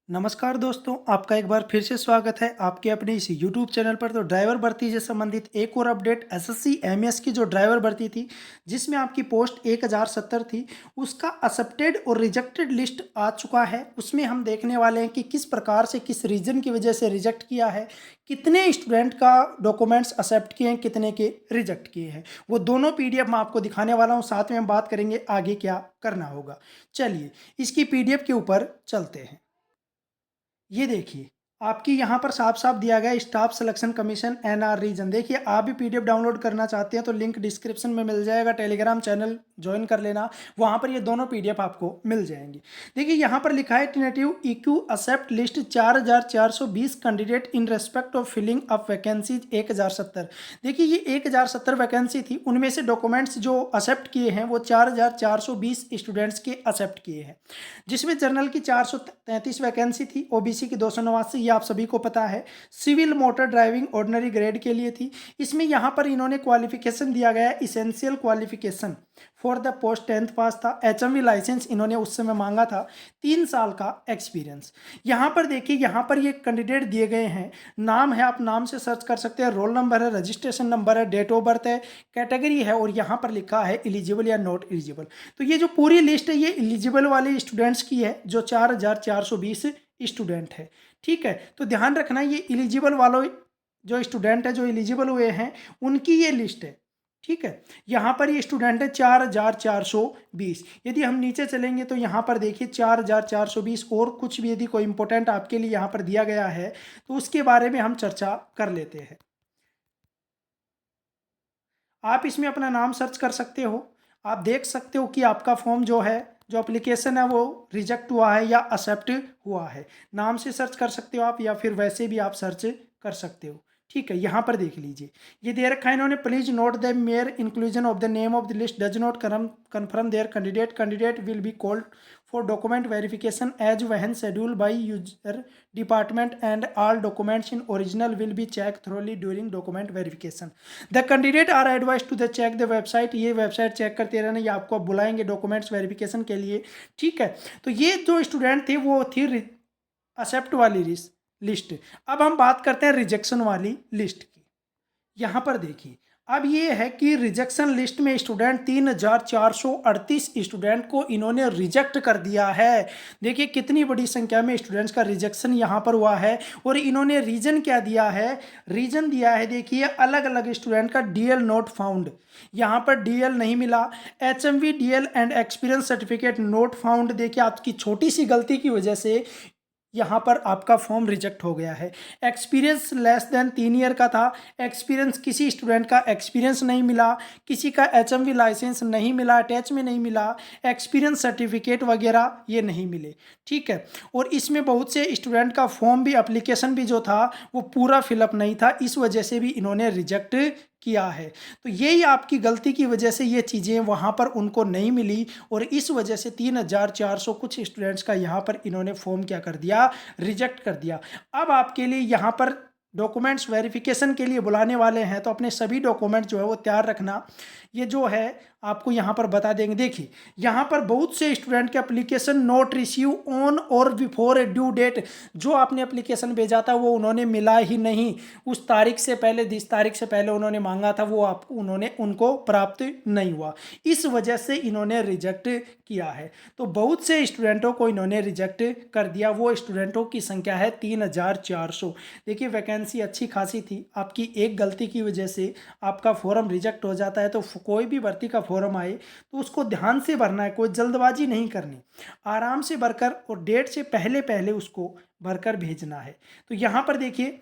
नमस्कार दोस्तों, आपका एक बार फिर से स्वागत है आपके अपने इस यूट्यूब चैनल पर। तो ड्राइवर भर्ती से संबंधित एक और अपडेट एसएससी एमएस की जो ड्राइवर भर्ती थी, जिसमें आपकी पोस्ट 1070 थी, उसका एक्सेप्टेड और रिजेक्टेड लिस्ट आ चुका है। उसमें हम देखने वाले हैं कि किस प्रकार से, किस रीजन की वजह से रिजेक्ट किया है, कितने स्टूडेंट का डॉक्यूमेंट्स एक्सेप्ट किए हैं, कितने के रिजेक्ट किए हैं। वो दोनों पीडीएफ मैं आपको दिखाने वाला हूँ। साथ में हम बात करेंगे आगे क्या करना होगा। चलिए इसकी पीडीएफ के ऊपर चलते हैं। ये देखिए, आपकी यहाँ पर साफ-साफ दिया गया है Staff Selection Commission NR region. देखिए, आप भी पीडीएफ डाउनलोड करना चाहते हैं तो लिंक डिस्क्रिप्शन में मिल जाएगा। टेलीग्राम चैनल जॉइन कर लेना, वहाँ पर ये दोनों पीडीएफ आपको मिल जाएँगी। देखिए, यहाँ पर लिखा है tentative EQ accept list 4420 candidate in respect of filling up vacancies 1070। देखिए, ये 1070 वैकेंसी थी, उनमें से डॉक्यूमेंट्स जो एक्सेप्ट किए हैं वो 4420 स्टूडेंट्स के एक्सेप्ट किए हैं, जिसमें जनरल की 433 वैकेंसी थी, ओबीसी की 289, ये आप सभी को पता है। Civil motor driving ordinary grade के लिए थी। इसमें यहाँ पर इन्होंने क्वालिफिकेशन दिया गया है, essential qualification for the post 10th pass था। एचएमवी लाइसेंस इन्होंने उस समय मांगा था, 3 साल का एक्सपीरियंस। यहाँ पर देखिए, यहाँ पर ये कैंडिडेट दिए गए हैं, नाम है, आप नाम से सर्च कर सकते हैं, रोल नंबर है, रजिस्ट्रेशन नंबर है, डेट ऑफ बर्थ है, कैटेगरी है, और यहाँ पर लिखा है एलिजिबल या नॉट एलिजिबल। तो ये जो पूरी लिस्ट है ये एलिजिबल वाले स्टूडेंट्स की है, जो 4420 स्टूडेंट है। ठीक है, तो ध्यान रखना, ये एलिजिबल वालों जो स्टूडेंट है, जो एलिजिबल हुए हैं, उनकी ये लिस्ट है। ठीक है, यहाँ पर ये स्टूडेंट है 4420। यदि हम नीचे चलेंगे तो यहाँ पर देखिए 4420 और कुछ भी यदि कोई इंपॉर्टेंट आपके लिए यहाँ पर दिया गया है तो उसके बारे में हम चर्चा कर लेते हैं। आप इसमें अपना नाम सर्च कर सकते हो। आप देख सकते हो कि आपका फॉर्म जो है, जो एप्लीकेशन है, वो रिजेक्ट हुआ है या एक्सेप्ट हुआ है। नाम से सर्च कर सकते हो आप, या फिर वैसे भी आप सर्च कर सकते हो। ठीक है, यहाँ पर देख लीजिए, ये दे रखा है इन्होंने, please note the mayor inclusion of the name of the list does not confirm there candidate will be called for document verification as when scheduled by user department, and all documents in original will be checked thoroughly during document verification. The candidate are advised to the check the website। ये website check करते रहना, ये आपको बुलाएंगे documents verification के लिए। ठीक है, तो ये जो स्टूडेंट थे वो थी एक्सेप्ट वाली लिस्ट। अब हम बात करते हैं रिजेक्शन वाली लिस्ट की। यहाँ पर देखिए, अब ये है कि रिजेक्शन लिस्ट में स्टूडेंट 3438 स्टूडेंट को इन्होंने रिजेक्ट कर दिया है। देखिए कितनी बड़ी संख्या में स्टूडेंट्स का रिजेक्शन यहाँ पर हुआ है, और इन्होंने रीजन क्या दिया है, रीजन दिया है, देखिए अलग अलग स्टूडेंट का डीएल नॉट फाउंड, यहाँ पर डीएल नहीं मिला। HMV DL and experience certificate not found. देखिए आपकी छोटी सी गलती की वजह से यहाँ पर आपका फॉर्म रिजेक्ट हो गया है। एक्सपीरियंस लेस देन 3 ईयर का था, एक्सपीरियंस किसी स्टूडेंट का एक्सपीरियंस नहीं मिला, किसी का एचएमवी लाइसेंस नहीं मिला, अटैच में नहीं मिला, एक्सपीरियंस सर्टिफिकेट वगैरह ये नहीं मिले। ठीक है, और इसमें बहुत से स्टूडेंट का फॉर्म भी, एप्लीकेशन भी जो था वो पूरा फिलअप नहीं था, इस वजह से भी इन्होंने रिजेक्ट किया है। तो यही आपकी गलती की वजह से ये चीज़ें वहाँ पर उनको नहीं मिली, और इस वजह से 3400 कुछ स्टूडेंट्स का यहाँ पर इन्होंने फॉर्म क्या कर दिया, रिजेक्ट कर दिया। अब आपके लिए यहाँ पर डॉक्यूमेंट्स वेरिफिकेशन के लिए बुलाने वाले हैं, तो अपने सभी डॉक्यूमेंट जो है वो तैयार रखना। ये जो है आपको यहाँ पर बता देंगे। देखिए यहाँ पर बहुत से स्टूडेंट के एप्लीकेशन नोट रिसीव ऑन और बिफोर ए ड्यू डेट, जो आपने एप्लीकेशन भेजा था वो उन्होंने मिला ही नहीं, उस तारीख से पहले, जिस तारीख से पहले उन्होंने मांगा था वो उन्होंने उनको प्राप्त नहीं हुआ, इस वजह से इन्होंने रिजेक्ट किया है। तो बहुत से स्टूडेंटों को इन्होंने रिजेक्ट कर दिया। वो स्टूडेंटों की संख्या है 3400। देखिए वैकेंसी अच्छी खासी थी, आपकी एक गलती की वजह से आपका फॉर्म रिजेक्ट हो जाता है। तो कोई भी भर्ती का फॉर्म आए तो उसको ध्यान से भरना है, कोई जल्दबाजी नहीं करनी, आराम से भरकर और डेट से पहले पहले उसको भरकर भेजना है। तो यहाँ पर देखिए,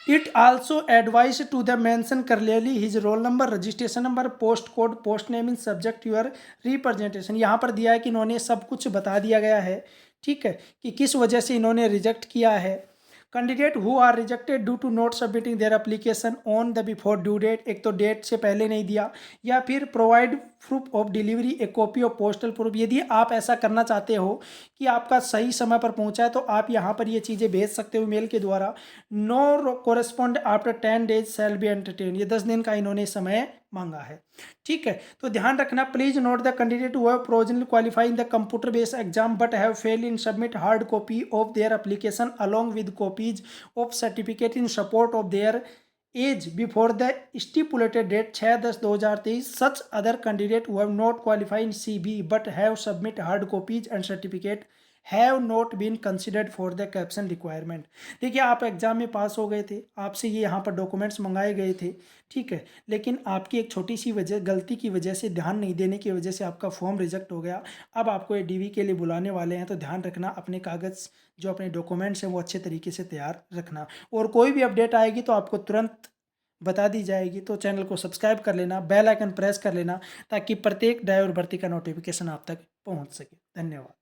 it also advise to the mention clearly his roll number, registration number, post code, post name in subject your representation. यहाँ पर दिया है कि इन्होंने सब कुछ बता दिया गया है। ठीक है, कि किस वजह से इन्होंने रिजेक्ट किया है। Candidate who are rejected due to not submitting their application on the before due date, एक तो डेट से पहले नहीं दिया, या फिर provide proof of delivery, a copy of postal proof. यदि आप ऐसा करना चाहते हो कि आपका सही समय पर पहुंचा है तो आप यहाँ पर ये चीज़ें भेज सकते हो मेल के द्वारा। No correspond after 10 days shall be entertain, ये 10 दिन का इन्होंने समय मांगा है। ठीक है, तो ध्यान रखना, please note the candidate who have provisionally qualify in the computer based exam but have fail in submit hard copy of their application along with copies of certificate in support of their age before the stipulated date 6/10/2023 such other candidate who have not qualify in CB but have submit hard copies and certificate have not been considered for the caption requirement. देखिए, आप exam में पास हो गए थे, आपसे ये यहाँ पर डॉक्यूमेंट्स मंगाए गए थे, ठीक है, लेकिन आपकी एक छोटी सी वजह, गलती की वजह से, ध्यान नहीं देने की वजह से आपका फॉर्म रिजेक्ट हो गया। अब आपको ये डीवी के लिए बुलाने वाले हैं, तो ध्यान रखना, अपने कागज़ जो अपने डॉक्यूमेंट्स हैं वो अच्छे तरीके से तैयार रखना। और कोई भी अपडेट आएगी तो आपको तुरंत बता दी जाएगी। तो चैनल को सब्सक्राइब कर लेना, बेल आइकन प्रेस कर लेना, ताकि प्रत्येक ड्राइवर भर्ती का नोटिफिकेशन आप तक पहुंच सके। धन्यवाद।